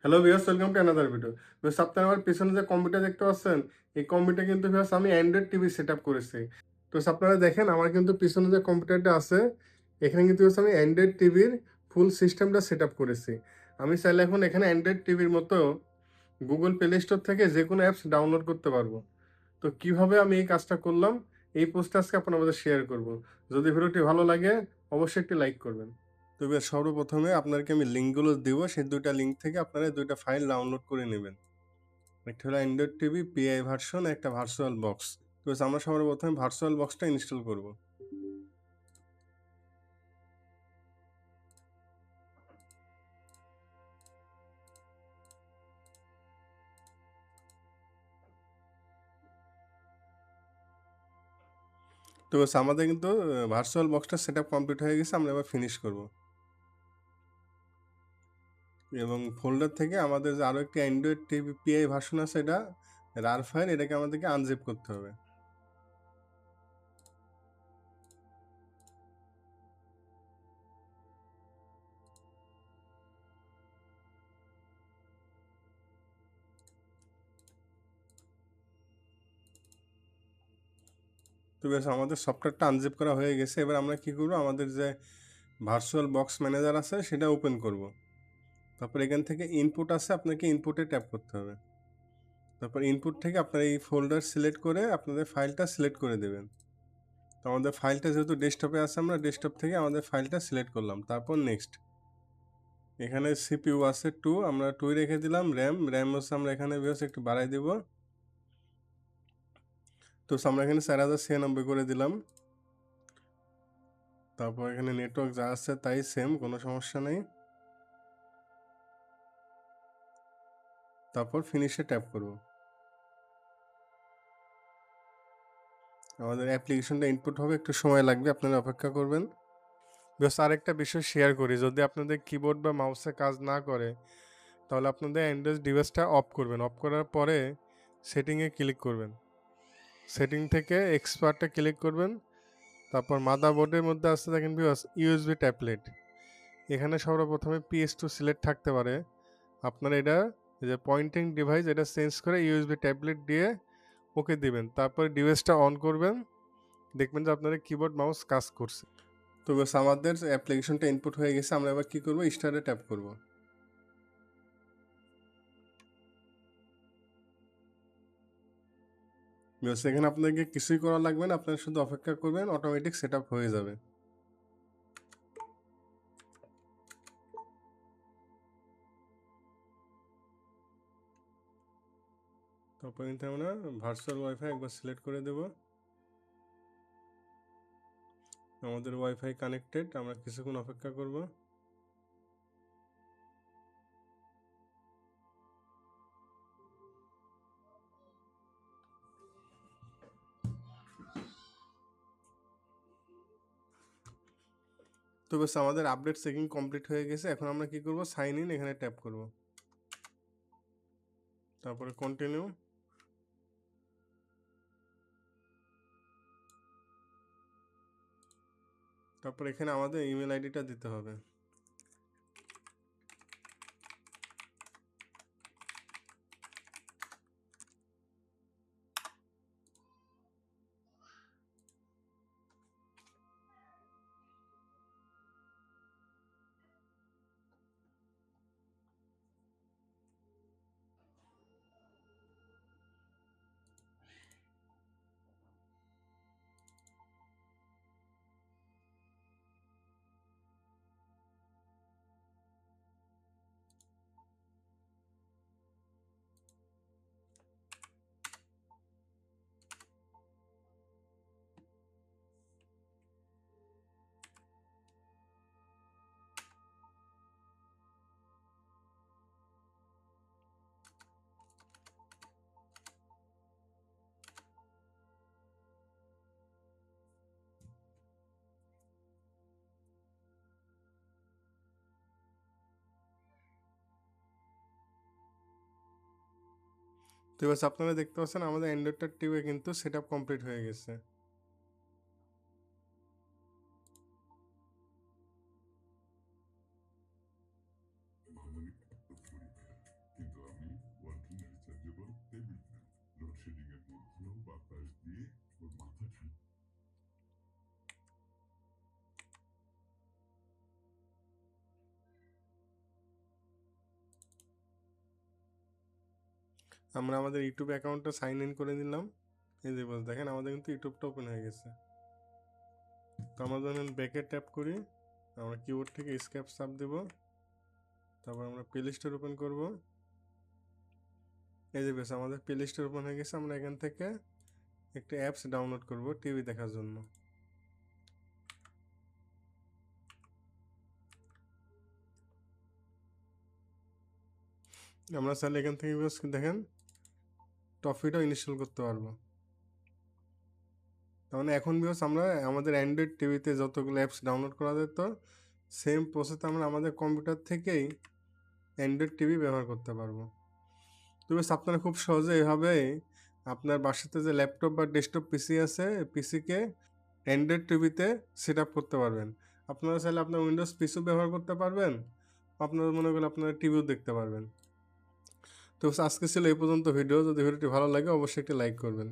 Hello viewers, welcome to another video. Viewers, আপনারা আমার পেছনে যে কম্পিউটার দেখতে পাচ্ছেন, এই কম্পিউটার কিন্তু ভিউয়ার্স আমি অ্যান্ড্রয়েড টিভি সেটআপ করেছি। তো আপনারা দেখেন আমার কিন্তু পিছনে যে কম্পিউটারটা আছে, এখানে কিন্তু ভিউয়ার্স আমি অ্যান্ড্রয়েড টিভির ফুল সিস্টেমটা সেটআপ করেছি। আমি চাইলে এখন এখানে অ্যান্ড্রয়েড টিভির মতো গুগল প্লে স্টোর থেকে যেকোনো অ্যাপস ডাউনলোড করতে পারবো। তো কিভাবে আমি এই কাজটা করলাম, এই পোস্টটা আজকে আপনার মধ্যে শেয়ার করব। যদি ভিডিওটি ভালো লাগে অবশ্যই একটি লাইক করবেন। তবে সর্বপ্রথমে আপনাকে আমি লিঙ্কগুলো দিব, সেই ২টা লিঙ্ক থেকে আপনারা ২টা ফাইল ডাউনলোড করে নেবেন। একটা হলো অ্যান্ড্রয়েড টিভি পিআই ভার্সন, একটা ভার্চুয়াল বক্স। তো আমরা সর্বপ্রথমে ভার্চুয়াল বক্সটা ইনস্টল করব। তো আমাদের কিন্তু ভার্চুয়াল বক্সটা সেটআপ কমপ্লিট হয়ে গেছে, আমরা এবার ফিনিশ করব। এবং ফোল্ডার থেকে আমাদের যে আরও একটি অ্যান্ড্রয়েড টিভি পিআই ভার্সন আছে, এটা রার ফাইল, এটাকে আমাদেরকে আনজিপ করতে হবে। তো বেশ, আমাদের সফটওয়্যারটা আনজিপ করা হয়ে গেছে। এবার আমরা কি করব, আমাদের যে ভার্চুয়াল বক্স ম্যানেজার আছে সেটা ওপেন করব। তারপর এখান থেকে ইনপুট আছে, আপনাকে ইনপুটে ট্যাপ করতে হবে। তারপর ইনপুট থেকে আপনার এই ফোল্ডার সিলেক্ট করে আপনাদের ফাইলটা সিলেক্ট করে দেবেন। তো আমাদের ফাইলটা যেহেতু ডেস্কটপে আছে, আমরা ডেস্কটপ থেকে আমাদের ফাইলটা সিলেক্ট করলাম। তারপর নেক্সট, এখানে সিপিইউ আছে 2, আমরা 2 রেখে দিলাম। র্যাম হচ্ছে আমরা এখানে বেশ একটু বাড়াই দিব। তো আমরা এখানে 4096 করে দিলাম। তারপর এখানে নেটওয়ার্ক যা আছে তাই সেম, কোনো সমস্যা নেই। তারপর ফিনিশে ট্যাপ করব। আমাদের অ্যাপ্লিকেশনটা ইনপুট হবে, একটু সময় লাগবে, আপনারা অপেক্ষা করবেন। বেশ, আরেকটা বিষয় শেয়ার করি, যদি আপনাদের কিবোর্ড বা মাউসে কাজ না করে তাহলে আপনাদের অ্যান্ড্রয়েড ডিভাইসটা অফ করবেন। অফ করার পরে সেটিংয়ে ক্লিক করবেন। সেটিং থেকে এক্সপার্টে ক্লিক করবেন। তারপর মাদারবোর্ডের মধ্যে আসতে দেখেন ইউএসবি ট্যাবলেট, এখানে সর্বপ্রথমে PS2 সিলেক্ট থাকতে পারে। আপনারা এটা যে পয়েন্টিং ডিভাইস, এটা চেঞ্জ করে ইউএসবি ট্যাবলেট দিয়ে ওকে দিবেন। তারপরে ডিভাইসটা অন করবেন, দেখবেন যে আপনাদের কিবোর্ড মাউস কাজ করছে। তো বেশ, আমাদের অ্যাপ্লিকেশনটা ইনপুট হয়ে গেছে। আমরা এবার কি করব, স্টার্টে ট্যাপ করব। বেশ, এখানে আপনাকে কিছুই করা লাগবে না, আপনারা শুধু অপেক্ষা করবেন, অটোমেটিক সেট আপ হয়ে যাবে। তারপর কিন্তু আমরা ভার্চুয়াল ওয়াইফাই একবার সিলেক্ট করে দেব। আমাদের ওয়াইফাই কানেক্টেড, আমরা কিছুক্ষণ অপেক্ষা করব। তো বেশ, আমাদের আপডেট চেকিং কমপ্লিট হয়ে গেছে। এখন আমরা কি করব, সাইন ইন, এখানে ট্যাপ করব। তারপরে কন্টিনিউ। তারপর এখানে আমাদের ইমেল আইডিটা দিতে হবে। তো এবার আপনারা দেখতে পাচ্ছেন আমাদের অ্যান্ড্রয়েডটার টিভি কিন্তু সেট আপ কমপ্লিট হয়ে গেছে। আমরা আমাদের ইউটিউব অ্যাকাউন্টটা সাইন ইন করে নিলাম। এই যে বস দেখেন আমাদের কিন্তু ইউটিউবটা ওপেন হয়ে গেছে। তো আমরা যখন ব্যাকে ট্যাপ করি, আমরা কিবোর্ড থেকে স্কেপ চাপ দেব, তারপর আমরা প্লে স্টোর ওপেন করব। এই যে বেশ আমাদের প্লে স্টোর ওপেন হয়ে গেছে। আমরা এখান থেকে একটা অ্যাপস ডাউনলোড করব টিভি দেখার জন্য। আমরা চাইলে এখান থেকে বেশ দেখেন টফিটাও ইনস্টল করতে পারবো। তার মানে এখন বিকজ আমরা আমাদের অ্যান্ড্রয়েড টিভিতে যতগুলো অ্যাপস ডাউনলোড করা যেত, সেম প্রসেস আমরা আমাদের কম্পিউটার থেকেই অ্যান্ড্রয়েড টিভি ব্যবহার করতে পারবো। তো বেশ আপনারা খুব সহজে এভাবে আপনার বাসাতে যে ল্যাপটপ বা ডেস্কটপ পিসি আছে, পিসিকে অ্যান্ড্রয়েড টিভিতে সেট আপ করতে পারবেন। আপনারা চাইলে আপনার উইন্ডোজ পিসিও ব্যবহার করতে পারবেন, আপনারা মনে করলে আপনারা টিভিও দেখতে পারবেন। তো আজকে ছিল এই পর্যন্ত ভিডিও। যদি ভিডিওটি ভালো লাগে অবশ্যই একটি লাইক করবেন।